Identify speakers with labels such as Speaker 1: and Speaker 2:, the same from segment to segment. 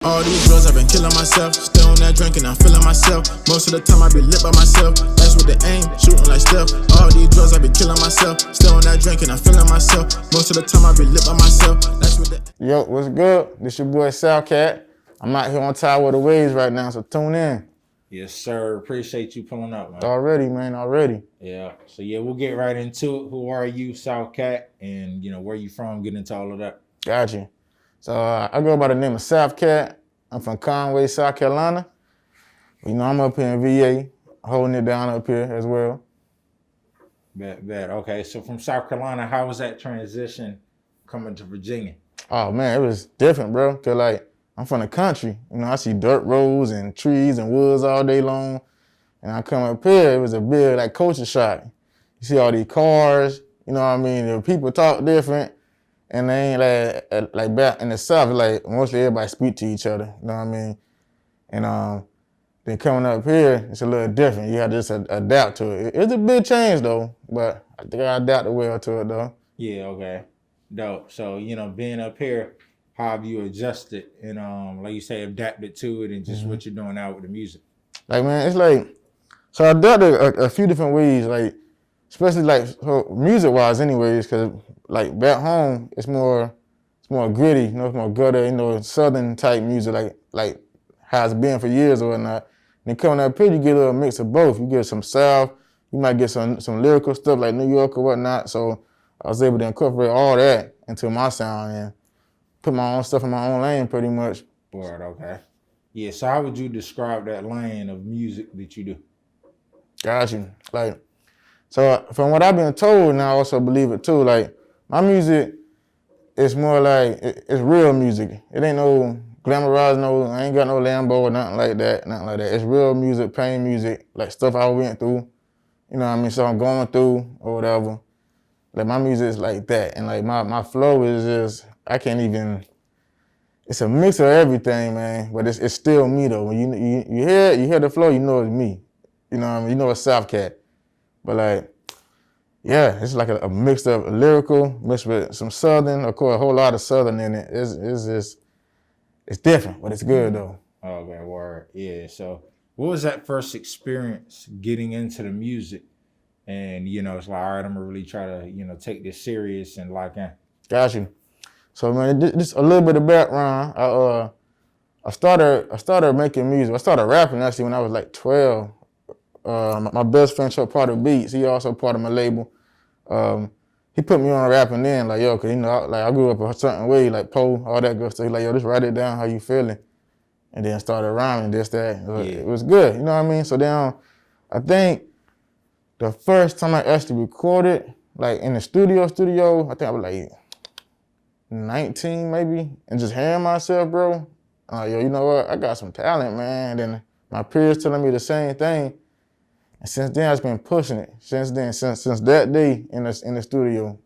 Speaker 1: All these drugs, I've been killing myself. Still on that drinking, I'm feeling myself. Most of the time, I be lit by myself. That's with the aim, shooting like stealth. All these drugs, I be killing myself. Still on that drinking, I'm feeling myself. Most of the time, I be lit by myself. That's with the.
Speaker 2: Yo, what's good? This your boy Cat. I'm out here on top of the waves right now, so tune in.
Speaker 3: Yes, sir. Appreciate you pulling up, man.
Speaker 2: Already.
Speaker 3: Yeah. So yeah, we'll get right into it. Who are you, Cat, and where you from? Get into all of that.
Speaker 2: Got you. So I go by the name of Cat. I'm from Conway, South Carolina. I'm up here in VA, holding it down up here as well.
Speaker 3: Bet. Okay. So from South Carolina, how was that transition coming to Virginia?
Speaker 2: Oh man, it was different, bro. Cause I'm from the country. I see dirt roads and trees and woods all day long. And I come up here, it was a big culture shock. You see all these cars, the people talk different. And they ain't like back in the South, mostly everybody speak to each other, you know what I mean? And then coming up here, it's a little different. You have to just adapt to it. It's a big change though, but I think I adapted well to it though.
Speaker 3: Yeah, okay. Dope. So, being up here, how have you adjusted and like you say, adapted to it and just what you're doing now with the music?
Speaker 2: So I adapted a few different ways, especially music-wise anyways, because back home, it's more gritty, it's more gutter, southern type music, like how it's been for years or whatnot. And then coming up here, you get a little mix of both. You get some South, you might get some lyrical stuff like New York or whatnot. So I was able to incorporate all that into my sound and put my own stuff in my own lane pretty much.
Speaker 3: Word, okay. Yeah, so how would you describe that lane of music that you do?
Speaker 2: Got you. So from what I've been told, and I also believe it too, my music is more it's real music. It ain't no glamorized, I ain't got no Lambo or nothing like that. It's real music, pain music, stuff I went through, so I'm going through or whatever. My music is like that. And my flow is just, I can't even, it's a mix of everything, man, but it's still me though. When you hear the flow, you know it's me. You know what I mean? You know it's Cat. But yeah, it's like a mix of lyrical, mixed with some Southern, of course, a whole lot of Southern in it. It's different, but it's good though.
Speaker 3: Okay, word. Yeah. So what was that first experience getting into the music? And it's like, all right, I'm gonna really try to, take this serious and lock in.
Speaker 2: Got you. So man, just a little bit of background. I started making music. I started rapping actually when I was 12. My best friend Short part of Beats. He also part of my label. He put me on rapping then, cause I grew up a certain way, Poe, all that good stuff. He just write it down how you feeling, and then started rhyming this that. It was good, you know what I mean. So then I think the first time I actually recorded, in the studio, I think I was 19 maybe, and just hearing myself, bro. Yo, you know what? I got some talent, man. And then my peers telling me the same thing. And since then, I've been pushing it. Since that day in the studio,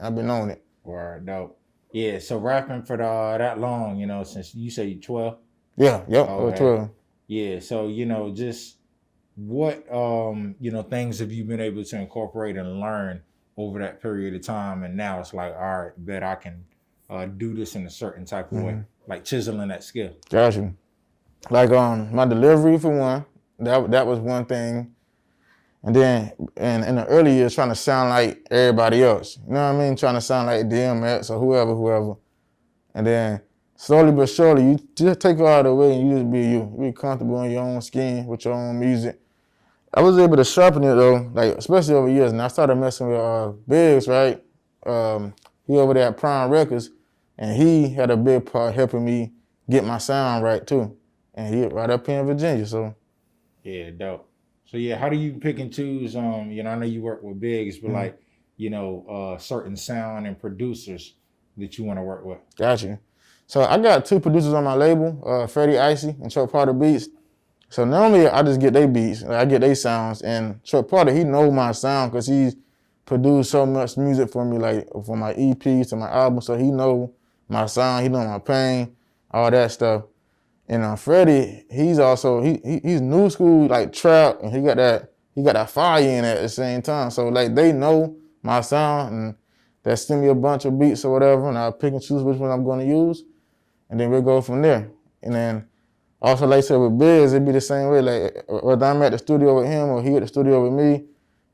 Speaker 2: I've been on it.
Speaker 3: Word, dope. Yeah, so rapping for that long, since you say you're 12?
Speaker 2: Yeah, yep, I was 12.
Speaker 3: Yeah, so, just what, things have you been able to incorporate and learn over that period of time? And now it's like, all right, bet I can do this in a certain type of way, chiseling that skill.
Speaker 2: Got you. My delivery for one, that was one thing. And then in the early years, trying to sound like everybody else. You know what I mean? Trying to sound like DMX or whoever. And then slowly but surely, you just take it out of the way and you just be you. You be comfortable in your own skin with your own music. I was able to sharpen it though, especially over years. And I started messing with Biggs, right? He over there at Prime Records, and he had a big part helping me get my sound right too. And he right up here in Virginia, so.
Speaker 3: Yeah, dope. So yeah, how do you pick and choose? I know you work with Biggs, but certain sound and producers that you want to work with.
Speaker 2: Got you. So I got two producers on my label, Freddie Icy and Short Part of Beats. So normally I just get their beats, I get their sounds, and Short Part, he know my sound because he's produced so much music for me, for my EPs to my album. So he know my sound, he know my pain, all that stuff. And Freddie, he's also he's new school trap, and he got that fire in it at the same time. So they know my sound, and they send me a bunch of beats or whatever, and I pick and choose which one I'm going to use, and then we'll go from there. And then also, like I said, with Biz, it'd be the same way. Like whether I'm at the studio with him or he at the studio with me,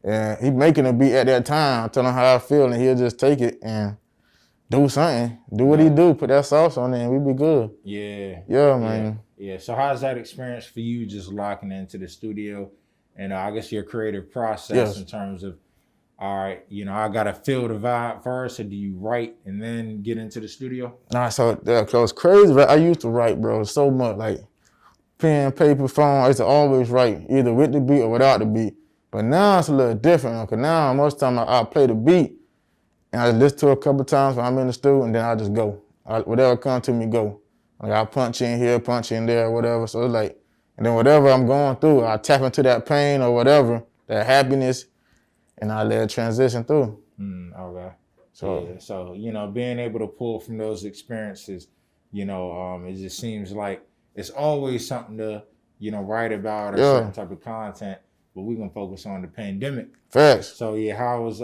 Speaker 2: and he making a beat at that time, telling him how I feel, and he'll just take it and do something, do what he do, put that sauce on it, and we be good.
Speaker 3: Yeah.
Speaker 2: Yeah, man.
Speaker 3: Yeah. So how's that experience for you, just locking into the studio, and I guess your creative process in terms of, all right, you know, I gotta feel the vibe first, or do you write and then get into the studio?
Speaker 2: Nah, so it's crazy. Right? I used to write, bro, so much, like pen, paper, phone. I used to always write, either with the beat or without the beat. But now it's a little different, because now most of the time I play the beat, and I listen to it a couple times when I'm in the studio, and then I just go. Whatever comes to me, go. Like I punch in here, punch in there, whatever. So it's like, and then whatever I'm going through, I tap into that pain or whatever, that happiness, and I let it transition through.
Speaker 3: Okay.
Speaker 2: So,
Speaker 3: yeah. So, you know, being able to pull from those experiences, you know, it just seems like it's always something to, you know, write about or certain type of content, but we're going to focus on the pandemic.
Speaker 2: Facts.
Speaker 3: So, yeah, how has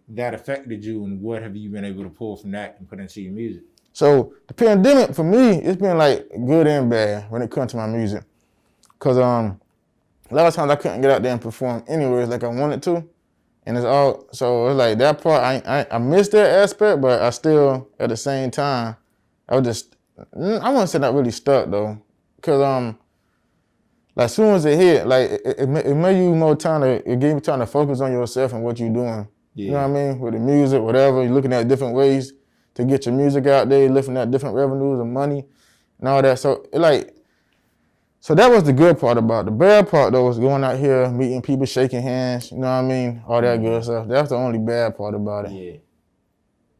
Speaker 3: that affected you, and what have you been able to pull from that and put into your music?
Speaker 2: So the pandemic for me, it's been like good and bad when it comes to my music. Cause a lot of times I couldn't get out there and perform anyways like I wanted to. And it's all, so it's like that part, I missed that aspect, but I still, at the same time, I was just, I wouldn't say not really stuck though. Cause like as soon as it hit, like it made you more time it gave you time to focus on yourself and what you're doing. Yeah. You know what I mean? With the music, whatever, you're looking at different ways to get your music out there, you're looking at different revenues and money and all that. So it like, so that was the good part about it. The bad part though was going out here, meeting people, shaking hands, you know what I mean? All that good stuff. That's the only bad part about it.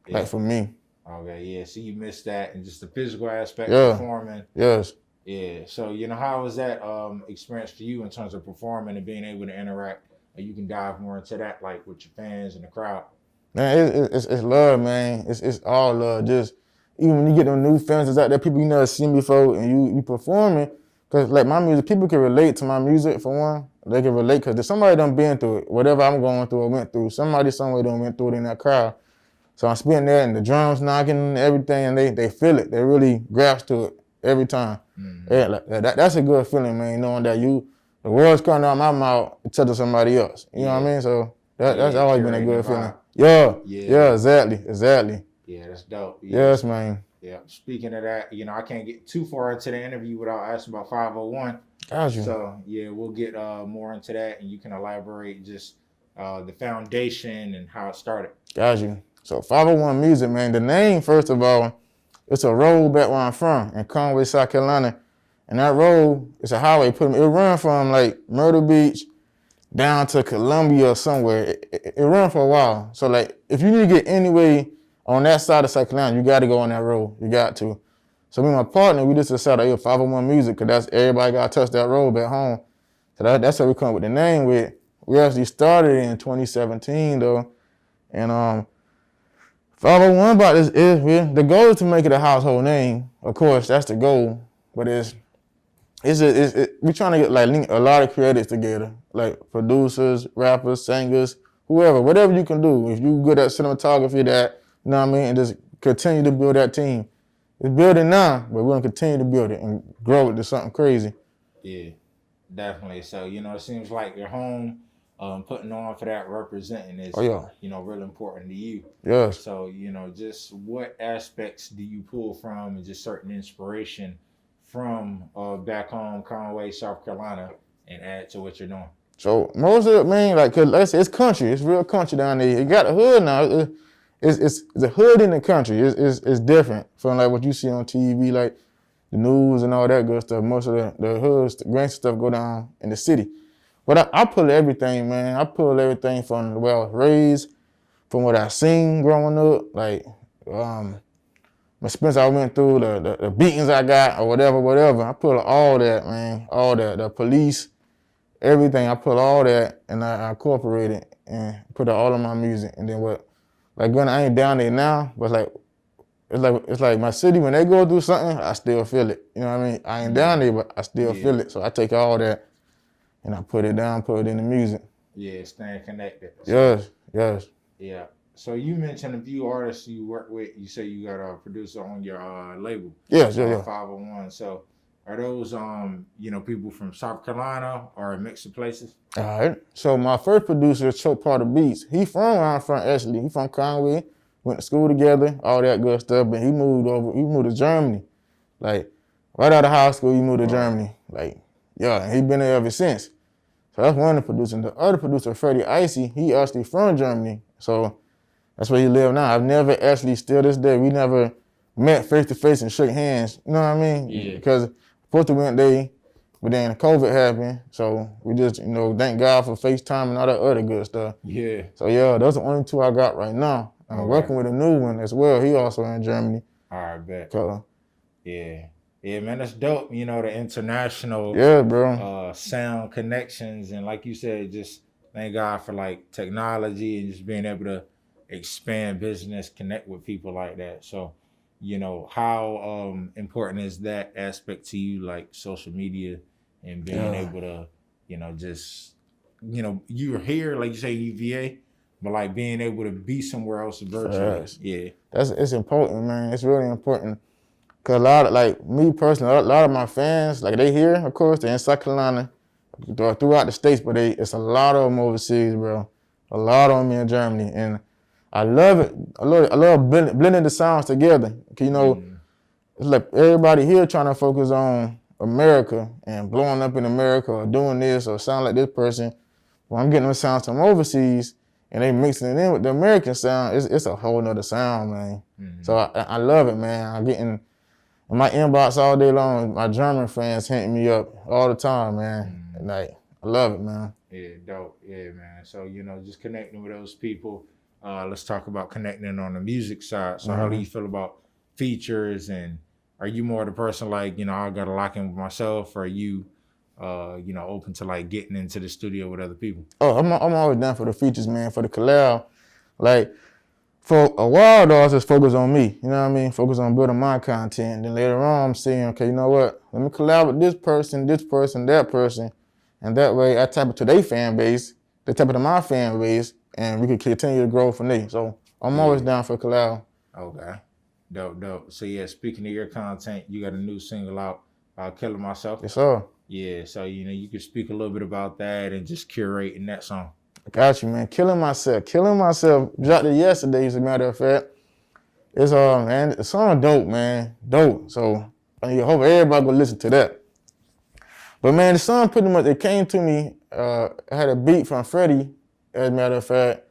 Speaker 2: Yeah. Like for me.
Speaker 3: Okay, yeah. So you missed that, and just the physical aspect of performing.
Speaker 2: Yes.
Speaker 3: Yeah. So, you know, how was that experience for you in terms of performing and being able to interact? And you can dive more into that, like with your fans and the crowd.
Speaker 2: Man, it's love, man. It's all love. Just even when you get them new fans out there, people you never seen before, and you performing, cause like my music, people can relate to my music for one. They can relate because somebody done been through it. Whatever I'm going through or went through, somebody somewhere done went through it in that crowd. So I'm spitting there and the drums knocking and everything, and they feel it. They really grasp to it every time. Yeah, like, that's a good feeling, man. Knowing that the world's coming out my mouth to touch somebody else. You know what I mean? So that's always been a good feeling. Yeah, exactly.
Speaker 3: Yeah, that's dope.
Speaker 2: Yes, man.
Speaker 3: Yeah. Speaking of that, you know, I can't get too far into the interview without asking about 501.
Speaker 2: Got you.
Speaker 3: So yeah, we'll get more into that, and you can elaborate just the foundation and how it started.
Speaker 2: Got you. So 501 Music, man. The name, first of all, it's a road back where I'm from in Conway, South Carolina. And that road, it's a highway. It run from like Myrtle Beach down to Columbia or somewhere. It run for a while. So like, if you need to get anywhere on that side of South Carolina, you got to go on that road. You got to. So me and my partner, we just decided, 501 Music, because that's everybody got to touch that road back home. So that's how we come up with the name with. We actually started in 2017 though. And 501 about this is, the goal is to make it a household name. Of course, that's the goal. But we're trying to get like link a lot of creatives together, like producers, rappers, singers, whoever, whatever you can do. If you good at cinematography, that, you know what I mean, and just continue to build that team. It's building now, but we're gonna continue to build it and grow it to something crazy.
Speaker 3: Yeah, definitely. So, you know, it seems like your home, putting on for that, representing is, you know, really important to you.
Speaker 2: Yes.
Speaker 3: So, you know, just what aspects do you pull from, and just certain inspiration from back home, Conway, South Carolina, and add to what you're doing?
Speaker 2: So most of it, man, like, cause like I said, it's country. It's real country down there. You got a hood now. It's the hood in the country. It's different from like what you see on TV, like the news and all that good stuff. Most of the hoods, the gangster stuff go down in the city. But I pull everything, man. I pull everything from the way I was raised, from what I seen growing up, like the experience I went through, the beatings I got, or whatever. I pull all that, man. All that, the police, everything. I pull all that and I incorporate it and put it all in my music. And then like when I ain't down there now, but it's like my city, when they go through something, I still feel it. You know what I mean? I ain't down there, but I still feel it. So I take all that and I put it down, put it in the music.
Speaker 3: Yeah, staying connected. So,
Speaker 2: yes.
Speaker 3: Yeah. So you mentioned a few artists you work with. You say you got a producer on your label.
Speaker 2: Yes,
Speaker 3: 501. So Are those people from South Carolina or a mix of places?
Speaker 2: All right. So my first producer, Choke Part of Beats, he from where I'm from actually. He from Conway. Went to school together, all that good stuff. But he moved to Germany. Like right out of high school, he moved to Germany. Like, yeah, and he been there ever since. So that's one of the producers. The other producer, Freddie Icy, he actually from Germany. So that's where he live now. I've never actually, still this day, we never met face to face and shook hands. You know what I mean?
Speaker 3: Yeah.
Speaker 2: Because supposed to went there, but then COVID happened. So we just, thank God for FaceTime and all that other good stuff.
Speaker 3: Yeah.
Speaker 2: So yeah, those are the only two I got right now. I'm working with a new one as well. He also in Germany.
Speaker 3: All right, bet.
Speaker 2: So,
Speaker 3: yeah, man, that's dope. You know, the international
Speaker 2: bro.
Speaker 3: Sound connections, and like you said, just thank God for like technology and just being able to expand business, connect with people like that. So, how important is that aspect to you, like social media and being able to, you're here, like you say, UVA. But like being able to be somewhere else virtually,
Speaker 2: it's important, man. It's really important. Cause a lot of, like me personally, a lot of my fans, like they here, of course, they're in South Carolina, throughout the states, but it's a lot of them overseas, bro. A lot of them in Germany, and I love it. I love blending the sounds together. It's like everybody here trying to focus on America and blowing up in America or doing this or sound like this person. When I'm getting them sounds from overseas, and they mixing it in with the American sound, it's a whole nother sound, man.
Speaker 3: Mm-hmm.
Speaker 2: So I love it, man. I'm getting in my inbox all day long. My German fans hitting me up all the time, man.
Speaker 3: Mm-hmm.
Speaker 2: Like, I love it, man.
Speaker 3: Yeah, dope. Yeah, man. So, just connecting with those people. Let's talk about connecting on the music side. So how do you feel about features, and are you more the person like, I gotta lock in with myself, or are you open to like getting into the studio with other people?
Speaker 2: Oh, I'm always down for the features, man, for the collab. Like, for a while though, I was just focused on me, you know what I mean? Focus on building my content. Then later on, I'm saying, okay, you know what? Let me collab with this person, that person. And that way I tap into their fan base, they tap into my fan base, and we can continue to grow from there. So I'm always down for a collab.
Speaker 3: Okay. Dope. So yeah, speaking of your content, you got a new single out, Killing Myself.
Speaker 2: Yes, sir.
Speaker 3: Yeah, so you could speak a little bit about that and just curating that song.
Speaker 2: I got you, man. Killing Myself dropped it yesterday, as a matter of fact. It's man, the song dope, man. Dope. So I hope everybody go listen to that. But man, the song pretty much, it came to me, I had a beat from Freddie, as a matter of fact,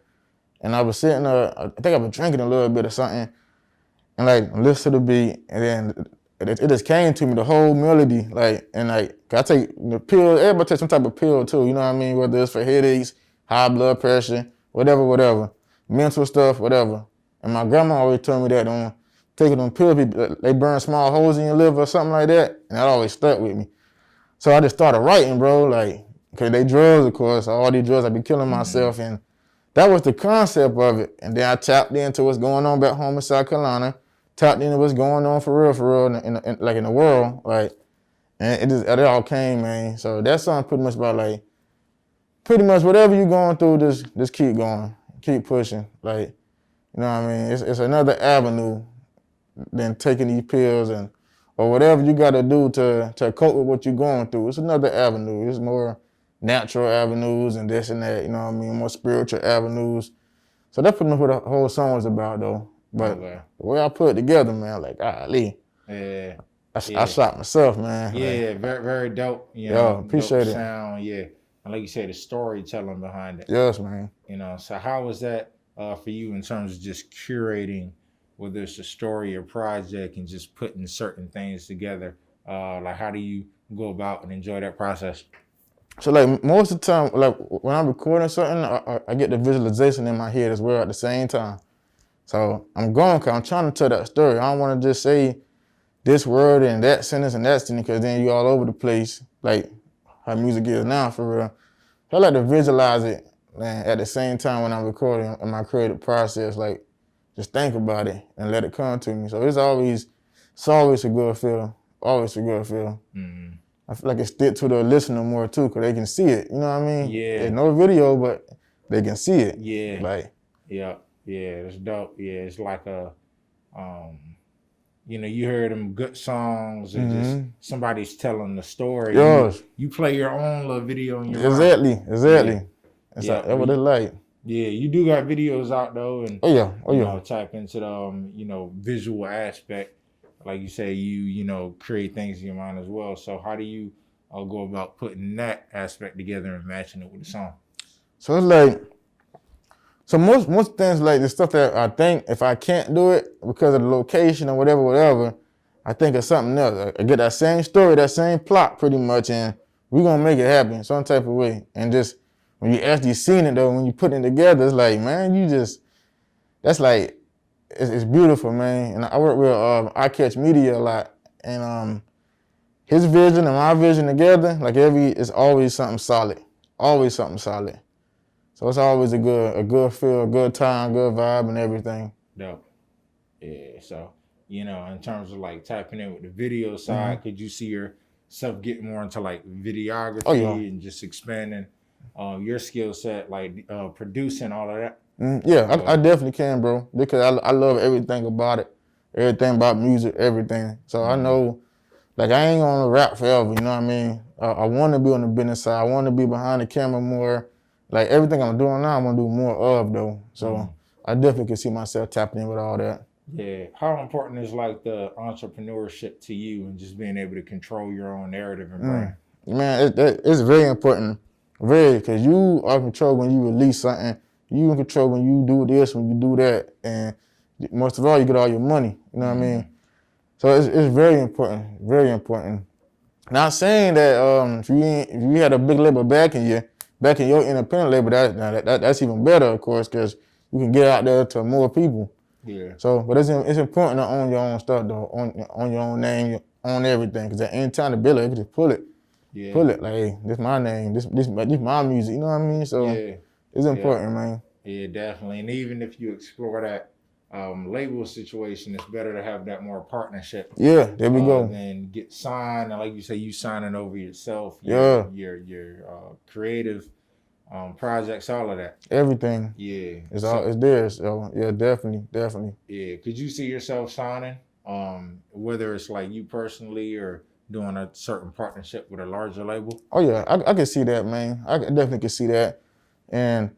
Speaker 2: and I was sitting I think I was drinking a little bit or something, and like listen to the beat, and then it just came to me, the whole melody, like, and like, I take the pill, everybody take some type of pill too, you know what I mean? Whether it's for headaches, high blood pressure, whatever, mental stuff, whatever. And my grandma always told me that taking them pills, they burn small holes in your liver or something like that, and that always stuck with me. So I just started writing, bro, like, cause they drugs, of course, all these drugs, I be killing myself, and that was the concept of it. And then I tapped into what's going on back home in South Carolina, tapped into what's going on for real, in the world, like, and it all came, man. So that song pretty much about like, pretty much whatever you're going through, just keep going, keep pushing, like, you know what I mean? It's another avenue than taking these pills or whatever you got to do to cope with what you're going through. It's another avenue. It's more natural avenues and this and that, you know what I mean? More spiritual avenues. So that's pretty much what the whole song was about, though. But the way I put it together, man, like, golly.
Speaker 3: Yeah.
Speaker 2: I shot myself, man.
Speaker 3: Yeah,
Speaker 2: like,
Speaker 3: very, very dope.
Speaker 2: Appreciate
Speaker 3: dope
Speaker 2: it.
Speaker 3: Sound, yeah. And like you said, the storytelling behind it.
Speaker 2: Yes, man.
Speaker 3: So how was that for you in terms of just curating, whether it's a story or project, and just putting certain things together? Like, how do you go about and enjoy that process?
Speaker 2: So, like, most of the time, like, when I'm recording something, I get the visualization in my head as well at the same time. So I'm going, cause I'm trying to tell that story. I don't want to just say this word and that sentence, because then you all over the place, like how music is now, for real. So I like to visualize it, man, at the same time when I'm recording in my creative process, like, just think about it and let it come to me. So it's always a good feel. Always a good feel. Mm-hmm. I feel like it stick to the listener more too, cause they can see it. You know what I mean?
Speaker 3: Yeah.
Speaker 2: There's no video, but they can see it.
Speaker 3: Yeah.
Speaker 2: Like.
Speaker 3: Yeah, it's dope. Yeah, it's like a, you know, you hear them good songs or just somebody's telling the story.
Speaker 2: Yes.
Speaker 3: You play your own little video in your mind.
Speaker 2: Exactly.
Speaker 3: Yeah.
Speaker 2: That's
Speaker 3: Yeah,
Speaker 2: that's what it's like.
Speaker 3: Yeah, you do got videos out though, and
Speaker 2: Oh yeah. Oh
Speaker 3: you
Speaker 2: yeah.
Speaker 3: know, tap into the you know, visual aspect. Like you say, you know, create things in your mind as well. So how do you go about putting that aspect together and matching it with the song?
Speaker 2: So it's like, so most things like the stuff that I think if I can't do it because of the location or whatever, I think of something else. I get that same story, that same plot pretty much, and we're gonna make it happen some type of way. And just when you actually seen it though, when you put it together, it's like, man, that's like, it's beautiful, man. And I work with I Catch Media a lot, and his vision and my vision together, like it's always something solid, always something solid. So it's always a good feel, a good time, good vibe, and everything.
Speaker 3: Dope. Yeah. So, you know, in terms of like tapping in with the video side, could you see yourself getting more into like videography and just expanding your skill set, like producing all of that?
Speaker 2: Yeah, I definitely can, bro. Because I love everything about it, everything about music, everything. So I know, like, I ain't gonna rap forever. You know what I mean? I want to be on the business side. I want to be behind the camera more. Like everything I'm doing now, I'm gonna do more of though. So I definitely can see myself tapping in with all that.
Speaker 3: Yeah. How important is like the entrepreneurship to you and just being able to control your own narrative and brand?
Speaker 2: Man, it's very important. Very, because you are in control when you release something. You in control when you do this, when you do that. And most of all, you get all your money. You know what I mean? So it's very important, very important. Not saying that if you had a big label backing your independent label, that's even better, of course, because you can get out there to more people.
Speaker 3: Yeah.
Speaker 2: So, but it's important to own your own stuff, though, on your own name, own everything, because at any time to build it, you can just pull it.
Speaker 3: Yeah.
Speaker 2: Pull it, like, hey, this my name, this my music, you know what I mean? So it's important, man.
Speaker 3: Yeah, definitely. And even if you explore that label situation, it's better to have that more partnership.
Speaker 2: Yeah, there we go.
Speaker 3: Than get signed, and like you say, you signing over yourself.
Speaker 2: Your
Speaker 3: creative projects, all of that.
Speaker 2: Everything.
Speaker 3: Yeah,
Speaker 2: it's there. So yeah, definitely.
Speaker 3: Yeah, could you see yourself signing? Whether it's like you personally or doing a certain partnership with a larger label?
Speaker 2: Oh yeah, I can see that, man. I definitely can see that, and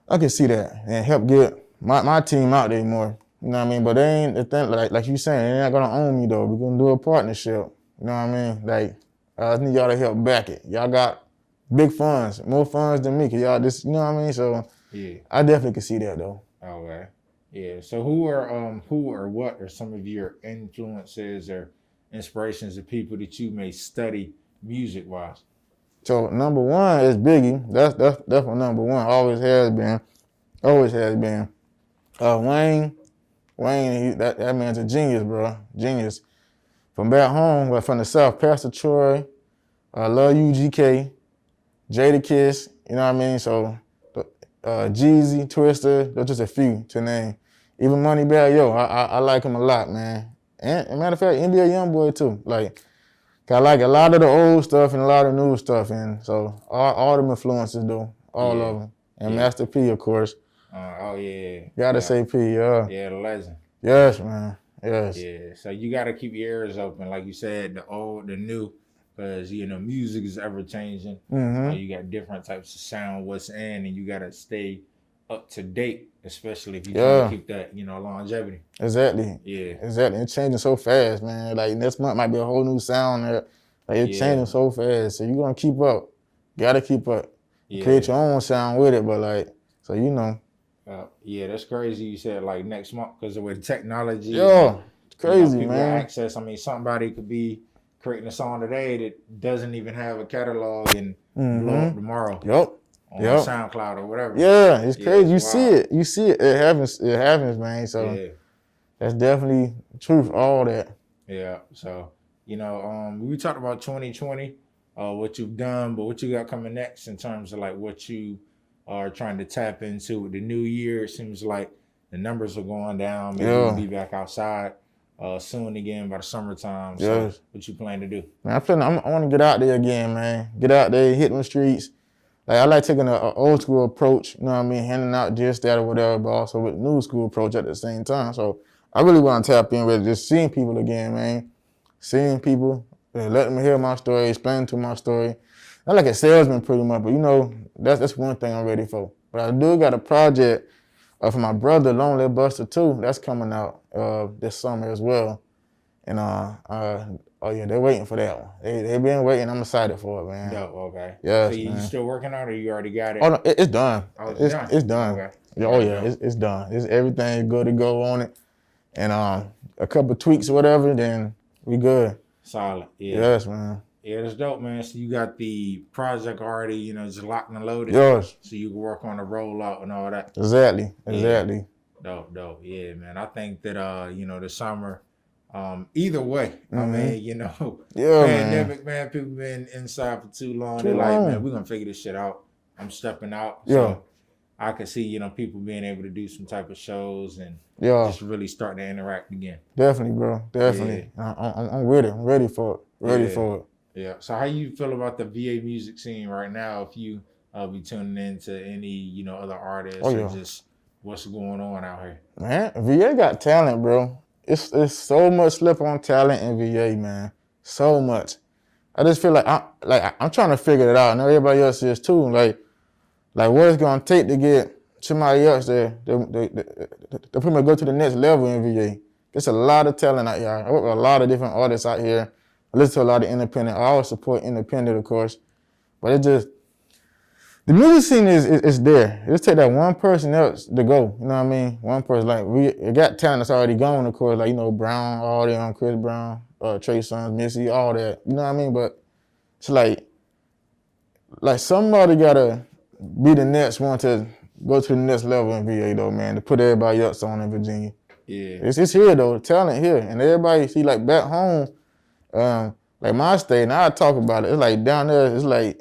Speaker 2: I can see that and help get my team out there more. You know what I mean? But they ain't the thing, like you saying, they're not gonna own me though. We're gonna do a partnership. You know what I mean? Like I need y'all to help back it. Y'all got big funds, more funds than me, cause y'all just, you know what I mean? So
Speaker 3: yeah,
Speaker 2: I definitely can see that though.
Speaker 3: Okay. Yeah. So who or what are some of your influences or inspirations of people that you may study music wise?
Speaker 2: So number one is Biggie. That's definitely number one. Always has been. Wayne, that man's a genius, bro. Genius. From back home, well, from the South, Pastor Troy, Love You, GK, Jadakiss, you know what I mean? So Jeezy, Twister, those just a few to name. Even Moneybagg Yo, I like him a lot, man. And matter of fact, NBA Youngboy too. Like, I like a lot of the old stuff and a lot of the new stuff, and so all them influences though, all of them. And Master P, of course.
Speaker 3: Oh yeah.
Speaker 2: Gotta say P, yeah.
Speaker 3: Yeah, the legend.
Speaker 2: Yes, man. Yes.
Speaker 3: Yeah. So you gotta keep your ears open, like you said, the old, the new, because you know music is ever changing. You got different types of sound, what's in, and you gotta stay up to date, especially if you trying to keep that, you know, longevity.
Speaker 2: Exactly.
Speaker 3: Yeah.
Speaker 2: Exactly. It's changing so fast, man. Like next month might be a whole new sound there. Like it's changing so fast. So you're gonna keep up. Gotta keep up. Create your own sound with it, but like, so you know.
Speaker 3: Yeah, that's crazy. You said like next month because with technology.
Speaker 2: Yeah, it's crazy,
Speaker 3: people
Speaker 2: man.
Speaker 3: Access. I mean, somebody could be creating a song today that doesn't even have a catalog and blow up tomorrow. On SoundCloud or whatever.
Speaker 2: Yeah, it's crazy. You see it. You see it. It happens, man. So that's definitely truth, all that.
Speaker 3: Yeah. So, you know, we talked about 2020, what you've done, but what you got coming next in terms of like what you are trying to tap into with the new year. It seems like the numbers are going down. Maybe we'll be back outside soon again by the summertime. So what you plan to do?
Speaker 2: Man, I want to get out there again, man. Get out there, hit them streets. Like I like taking an old school approach, you know what I mean, handing out this, that, or whatever, but also with new school approach at the same time. So I really want to tap in with just seeing people again, man. Seeing people, letting them hear my story, explain to my story. Not like a salesman pretty much, but you know, that's one thing I'm ready for. But I do got a project for my brother, Lonely Busta 2, that's coming out this summer as well. And oh yeah, they're waiting for that one. They've been waiting. I'm excited for it, man.
Speaker 3: Dope. Okay.
Speaker 2: Yes,
Speaker 3: So you
Speaker 2: man.
Speaker 3: still working on it, or you already got it?
Speaker 2: Oh no, it's done.
Speaker 3: Oh,
Speaker 2: It's done.
Speaker 3: Okay.
Speaker 2: Yeah, oh yeah, it's done. It's everything good to go on it, and a couple tweaks or whatever, then we good.
Speaker 3: Solid. Yeah.
Speaker 2: Yes, man.
Speaker 3: Yeah, that's dope, man. So you got the project already, you know, just locked and loaded.
Speaker 2: Yes.
Speaker 3: So you can work on the rollout and all that.
Speaker 2: Exactly.
Speaker 3: Yeah. Dope. Yeah, man. I think that you know, the summer, either way, I mean, you know, pandemic, man, people been inside for too long. They're like, man, we're gonna figure this shit out. I'm stepping out. So I could see, you know, people being able to do some type of shows and just really start to interact again.
Speaker 2: Definitely, bro. Definitely. Yeah. I'm with it. I'm ready for it. Ready for it.
Speaker 3: Yeah. So how you feel about the VA music scene right now? If you be tuning into any, you know, other artists or just what's going on out here?
Speaker 2: Man, VA got talent, bro. It's so much slip on talent in VA, man. So much. I just feel like I'm trying to figure it out, and everybody else is too. Like what it's gonna take to get somebody else to pretty much go to the next level in VA. There's a lot of talent out here. I work with a lot of different artists out here. I listen to a lot of independent. I always support independent, of course. But it just, the music scene is there. It just take that one person else to go. You know what I mean? One person, like, it got talent that's already gone, of course. Like, you know, Brown, all them, Chris Brown, Trey Songz, Missy, all that. You know what I mean? But it's like somebody gotta be the next one to go to the next level in VA, though, man, to put everybody else on in Virginia.
Speaker 3: Yeah.
Speaker 2: It's here, though, talent here. And everybody, see, like, back home, like my state, and I talk about it, it's like down there, it's like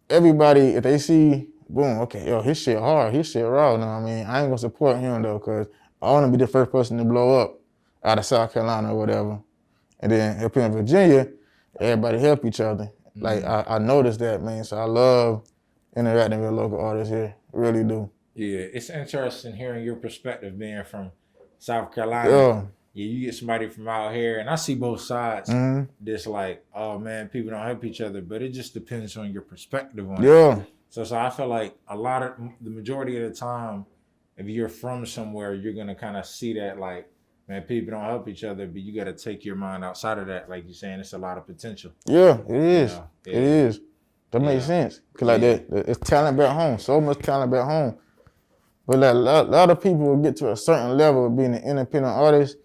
Speaker 2: everybody, if they see, boom, okay, yo, his shit hard, his shit raw, you know what I mean? I ain't gonna support him though, cause I wanna be the first person to blow up out of South Carolina or whatever. And then up here in Virginia, everybody help each other. Like I noticed that, man, so I love interacting with local artists here, really do.
Speaker 3: Yeah, it's interesting hearing your perspective being from South Carolina. Yeah, you get somebody from out here, and I see both sides. Just like, oh man, people don't help each other, but it just depends on your perspective on it. So I feel like the majority of the time, if you're from somewhere, you're gonna kind of see that like, man, people don't help each other, but you got to take your mind outside of that. Like you're saying, it's a lot of potential. Yeah,
Speaker 2: it is. You know? It is. That makes sense. Cause like that, it's talent back home. So much talent back home. But like a lot of people will get to a certain level of being an independent artist.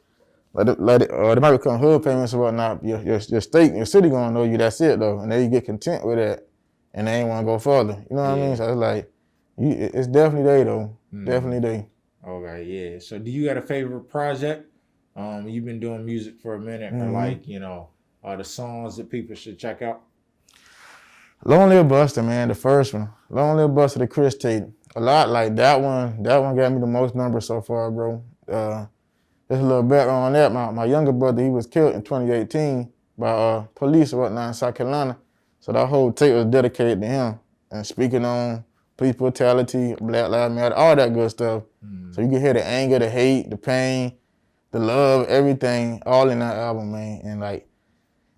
Speaker 2: They might become hood payments or whatnot. Your state, your city gonna know you. That's it though, and then you get content with that, and they ain't want to go further. You know what I mean? So it's like, it's definitely they though. Definitely they.
Speaker 3: Okay, yeah. So do you got a favorite project? You've been doing music for a minute, or like you know, the songs that people should check out.
Speaker 2: Lonely Busta, man, the first one. Lonely Busta, the Chris Tate. A lot like that one. That one got me the most numbers so far, bro. Just a little background on that. My younger brother, he was killed in 2018 by police or whatnot in South Carolina. So that whole tape was dedicated to him and speaking on police brutality, Black Lives Matter, all that good stuff. So you can hear the anger, the hate, the pain, the love, everything, all in that album, man. And like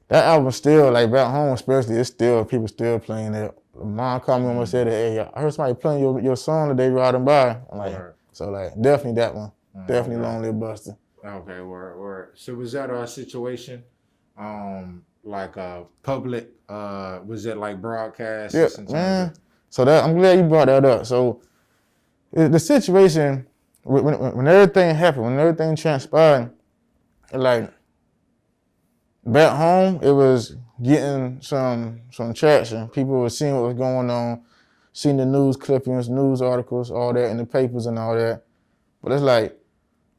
Speaker 2: that album still, like back home especially, it's still people still playing it. Mom called me and said, "Hey, I heard somebody playing your song today riding by." I'm like, so like definitely that one. Definitely Lonely Busta.
Speaker 3: Okay, word. So was that a situation, like a public, was it like broadcast?
Speaker 2: Yeah, man. So I'm glad you brought that up. So the situation, when everything happened, when everything transpired, like back home, it was getting some traction. People were seeing what was going on, seeing the news clippings, news articles, all that in the papers and all that. But it's like,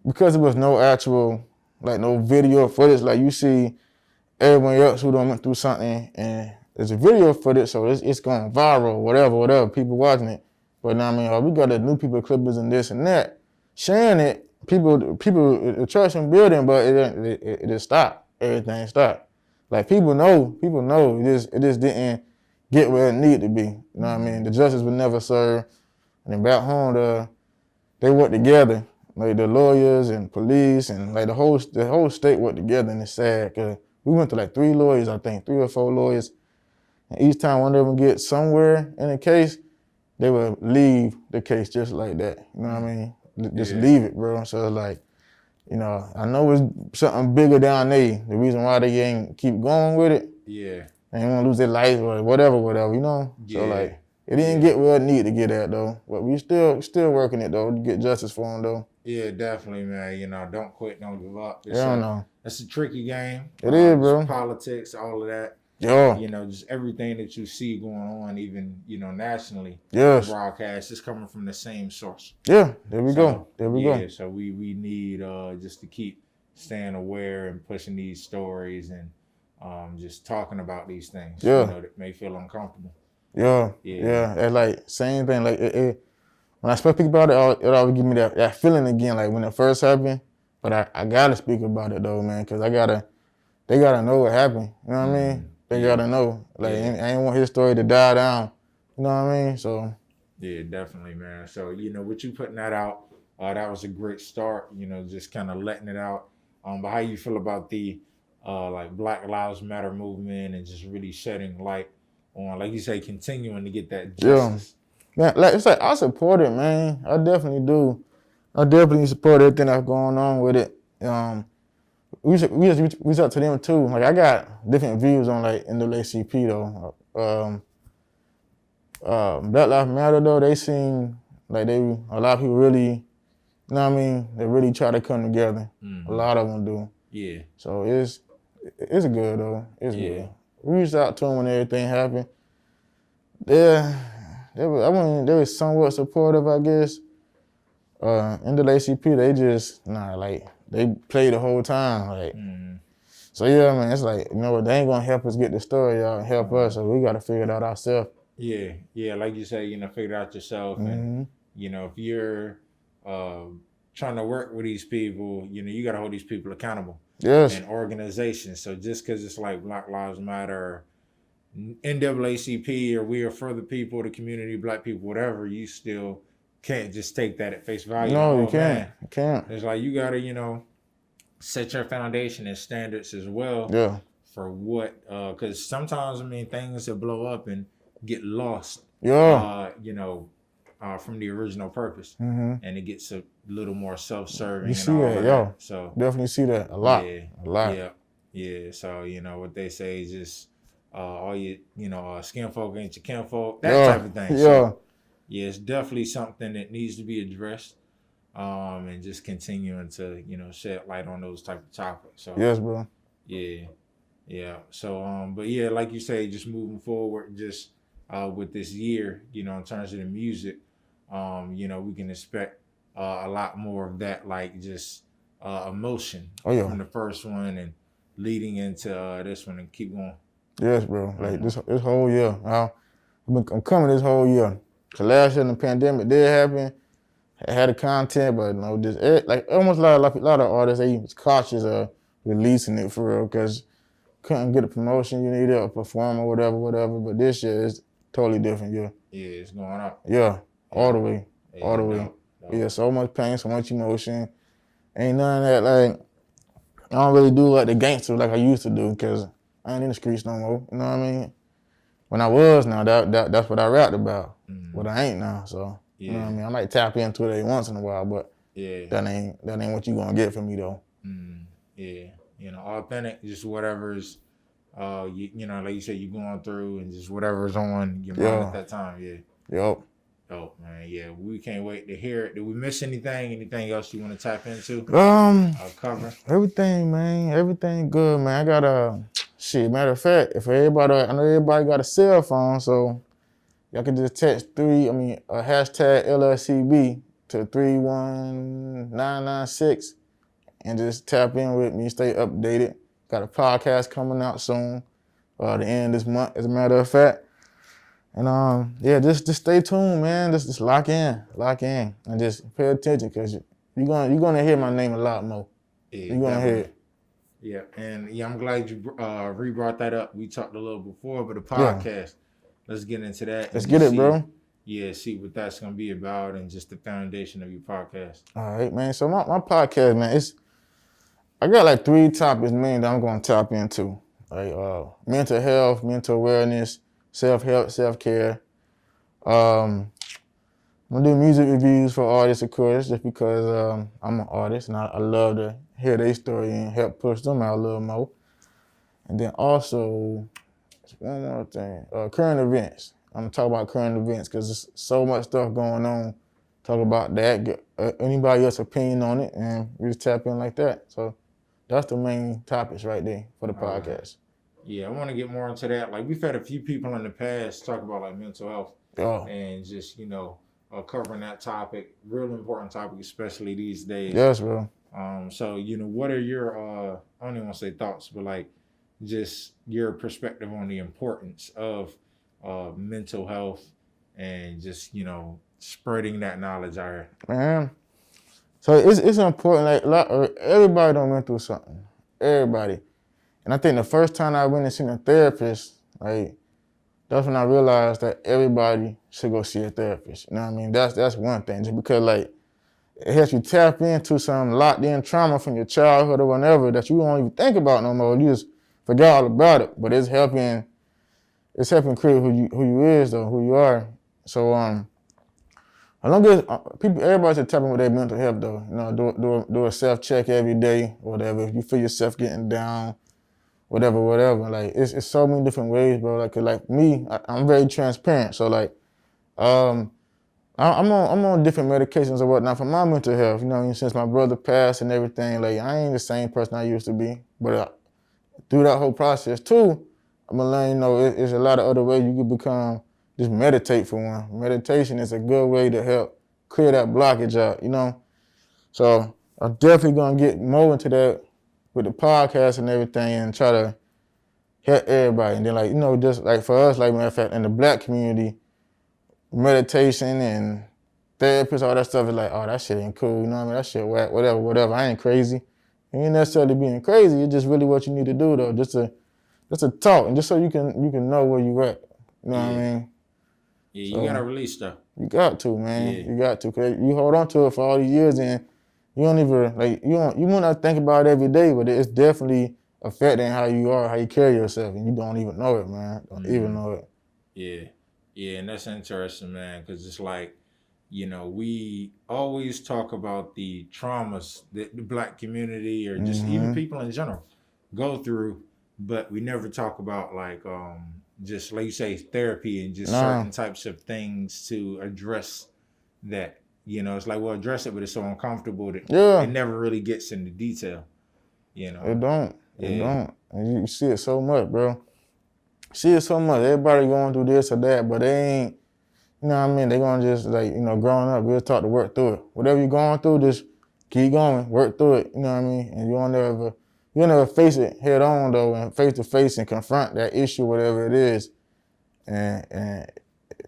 Speaker 2: because it was no actual, like no video footage, like you see everyone else who done went through something and there's a video footage, so it's going viral, whatever, people watching it. But now, I mean, we got the new people clippers and this and that. Sharing it, people, the church and building, but it just stopped. Everything stopped. Like people know, it just didn't get where it needed to be. You know what I mean? The justice was never served. And then back home, they worked together. like the lawyers and police and like the whole state worked together, and it's sad because we went to like 3 lawyers, I think 3 or 4 lawyers, and each time one of them get somewhere in the case, they would leave the case just like that. You know what I mean? Just leave it, bro. So it's like, you know, I know it's something bigger down there. The reason why they ain't keep going with it,
Speaker 3: Yeah.
Speaker 2: they ain't want to lose their life or whatever, you know?
Speaker 3: Yeah.
Speaker 2: So like, it didn't get where it needed to get at though. But we still working it though to get justice for them though.
Speaker 3: Yeah, definitely, man. You know, don't quit, don't give up. It's a tricky game.
Speaker 2: It is, bro.
Speaker 3: Politics, all of that.
Speaker 2: Yeah.
Speaker 3: You know, just everything that you see going on, even, you know, nationally.
Speaker 2: Yes.
Speaker 3: Broadcast is coming from the same source.
Speaker 2: Yeah, there we go.
Speaker 3: So we need just to keep staying aware and pushing these stories and just talking about these things.
Speaker 2: Yeah.
Speaker 3: You know, that may feel uncomfortable.
Speaker 2: Yeah. It's like same thing. Like when I speak about it always give me that feeling again, like when it first happened. But I gotta speak about it though, man, because they gotta know what happened. You know what I mean? They gotta know. Like I ain't want his story to die down. You know what I mean? So
Speaker 3: yeah, definitely, man. So you know, with you putting that out, that was a great start. You know, just kind of letting it out. But how you feel about the like Black Lives Matter movement and just really shedding light on, like you say, continuing to get that justice?
Speaker 2: Yeah, like it's like I support it, man. I definitely do. I definitely support everything that's going on with it. We reach out to them too. Like I got different views on like NAACP though. Black Lives Matter though, they seem like a lot of people really, you know what I mean? They really try to come together. A lot of them do. Yeah. So it's good though. It's good. We reached out to them when everything happened. They were somewhat supportive, I guess. NAACP, they just they play the whole time, like. So yeah, man, it's like, you know what, they ain't gonna help us get the story out and help us, so we gotta figure it out ourselves.
Speaker 3: Yeah, like you say, you know, figure it out yourself, and you know, if you're trying to work with these people, you know, you gotta hold these people accountable.
Speaker 2: Yes.
Speaker 3: And organizations. So just because it's like Black Lives Matter, NAACP, or We Are For the People, the community, Black people, whatever, you still can't just take that at face value.
Speaker 2: No, you can't. You can't.
Speaker 3: It's like you gotta, you know, set your foundation and standards as well.
Speaker 2: Yeah.
Speaker 3: For what? Because sometimes, I mean, things that blow up and get lost.
Speaker 2: Yeah.
Speaker 3: You know, from the original purpose, and it gets a little more self-serving.
Speaker 2: You see that, yo? So definitely see that a lot. A lot.
Speaker 3: Yeah. So you know what they say is just all you know, skin folk ain't your kinfolk, that type of thing. So, yeah, it's definitely something that needs to be addressed, and just continuing to, you know, shed light on those type of topics. So
Speaker 2: yes, bro.
Speaker 3: Yeah. So but yeah, like you say, just moving forward, just with this year, you know, in terms of the music, you know, we can expect a lot more of that, like just emotion from the first one and leading into this one, and keep going.
Speaker 2: Yes, bro. Like this whole year, I'm coming this whole year. Cause last year the pandemic did happen. I had the content, but no, like almost a lot of artists, they was cautious of releasing it for real, cause couldn't get a promotion you needed, a performer, whatever. But this year is totally different. Yeah,
Speaker 3: it's going up.
Speaker 2: Yeah, all the way, all the way. Dope. Yeah, so much pain, so much emotion. Ain't none of that. Like I don't really do like the gangster like I used to do, cause I ain't in the streets no more. You know what I mean? When I was now, that's what I rapped about. But I ain't now, so you know what I mean. I might tap into it every once in a while, but that ain't what you gonna get from me though.
Speaker 3: Yeah, you know, authentic, just whatever's, you know, like you said, you're going through, and just whatever's on your mind at that time.
Speaker 2: Yep.
Speaker 3: Oh man, yeah, we can't wait to hear it. Did we miss anything? Anything else you want to tap into? Cover
Speaker 2: everything, man. Everything good, man. I got shit. Matter of fact, I know everybody got a cell phone, so y'all can just text hashtag LLCB to 31996 and just tap in with me. Stay updated. Got a podcast coming out soon, the end of this month, as a matter of fact. And just stay tuned, man. Just lock in, and just pay attention, cause you're gonna hear my name a lot more. You're gonna hear it.
Speaker 3: Yeah, and I'm glad you re-brought that up. We talked a little before, but the podcast. Let's get into that.
Speaker 2: Let's get it, bro.
Speaker 3: see what that's gonna be about and just the foundation of your podcast.
Speaker 2: All right, man. So my podcast, man, I got like 3 topics, man, that I'm gonna tap into. Like mental health, mental awareness, self-help, self-care. I'm gonna do music reviews for artists, of course, just because I'm an artist and I love to hear their story and help push them out a little more. And then also, one more thing, current events. I'm gonna talk about current events because there's so much stuff going on. Talk about that, get anybody else's opinion on it, and we just tap in like that. So that's the main topics right there for the podcast.
Speaker 3: Yeah, I want to get more into that. Like we've had a few people in the past talk about like mental health and just covering that topic, real important topic, especially these days.
Speaker 2: Yes, bro.
Speaker 3: So what are your I don't even want to say thoughts, but like just your perspective on the importance of mental health and just spreading that knowledge out here.
Speaker 2: Man, so it's important. Like everybody done went through something. Everybody, and I think the first time I went and seen a therapist, like that's when I realized that everybody should go see a therapist. You know what I mean? That's one thing, just because like it helps you tap into some locked in trauma from your childhood or whatever that you don't even think about no more. You just forget all about it. But it's helping create who you is though, who you are. So I don't get people. Everybody should tap in with their mental health though. Do a self check every day, whatever. If you feel yourself getting down, whatever. Like it's so many different ways, bro. Like me, I'm very transparent. So like, I'm on different medications or whatnot for my mental health. You know what I mean? Since my brother passed and everything, like I ain't the same person I used to be. But through that whole process too, I'm gonna learn. It's a lot of other ways you could become. Just meditate for one. Meditation is a good way to help clear that blockage out, So I'm definitely gonna get more into that with the podcast and everything and try to help everybody. And then just like for us, like matter of fact, in the Black community, meditation and therapists, all that stuff is like, oh, that shit ain't cool, you know what I mean? That shit whack, whatever. I ain't crazy. You ain't necessarily being crazy, it's just really what you need to do though, just to talk and just so you can know where you at. You know what I mean?
Speaker 3: Yeah, you gotta release stuff. You
Speaker 2: got to, man. Yeah. You got to, cause you hold on to it for all these years, and you don't even you might not think about it every day, but it's definitely affecting how you are, how you carry yourself, and you don't even know it, man. Don't even know it.
Speaker 3: Yeah, and that's interesting, man, because it's like, we always talk about the traumas that the Black community or just even people in general go through, but we never talk about like just like you say, therapy and just certain types of things to address that. It's like, well, address it, but it's so uncomfortable that it never really gets into detail. It
Speaker 2: don't. It don't. And you see it so much, bro. See it so much. Everybody going through this or that, but they ain't, you know what I mean? They gonna just growing up, we'll talk to work through it. Whatever you're going through, just keep going, work through it. You know what I mean? And you'll never face it head on though, and face to face and confront that issue, whatever it is. And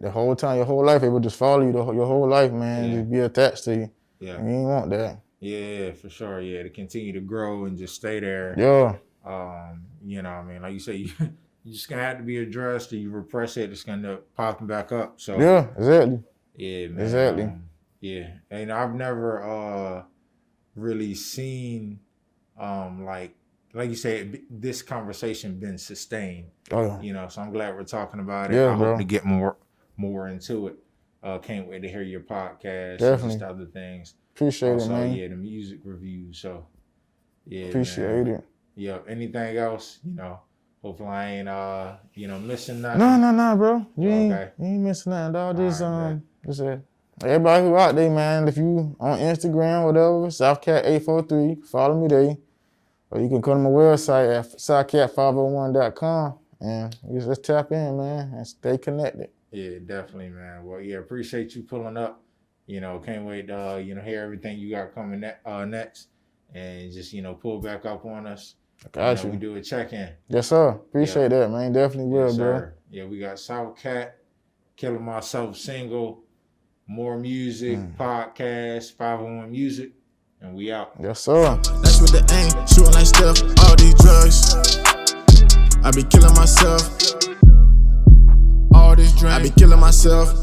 Speaker 2: the whole time, your whole life, it will just follow you your whole life, man. And just be attached to you. Yeah. And you ain't want that.
Speaker 3: Yeah, for sure. Yeah, to continue to grow and just stay there.
Speaker 2: Yeah.
Speaker 3: You know what I mean? Like you say, you just gonna have to be addressed, or you repress it, it's gonna end up popping back up. So
Speaker 2: yeah, exactly.
Speaker 3: Yeah, man.
Speaker 2: Exactly.
Speaker 3: Yeah. And I've never really seen like you said, this conversation been sustained.
Speaker 2: Oh yeah.
Speaker 3: So I'm glad we're talking about it.
Speaker 2: Yeah,
Speaker 3: I
Speaker 2: bro.
Speaker 3: hope to get more into it. Can't wait to hear your podcast.
Speaker 2: Definitely.
Speaker 3: And just other things.
Speaker 2: Appreciate
Speaker 3: also,
Speaker 2: it, man.
Speaker 3: Yeah, the music reviews. So yeah.
Speaker 2: Appreciate it.
Speaker 3: Yeah. Anything else? Hopefully I ain't missing nothing.
Speaker 2: No, bro. You ain't missing nothing, dog. Just everybody who out there, man, if you on Instagram, whatever, SouthCat843, follow me there. Or you can come to my website at SouthCat501.com and just tap in, man, and stay connected.
Speaker 3: Yeah, definitely, man. Well, yeah, appreciate you pulling up. Can't wait to hear everything you got coming next, and just pull back up on us.
Speaker 2: Got you.
Speaker 3: We do a check-in.
Speaker 2: Yes, sir. Appreciate that, man. Definitely will, bro.
Speaker 3: Yeah, we got South Cat, Killing Myself single, more music, podcast, 501 Music, and we out.
Speaker 2: Yes, sir.
Speaker 1: That's what the aim, shooting like Steph, all these drugs. I be killing myself. All this drink, I be killing myself.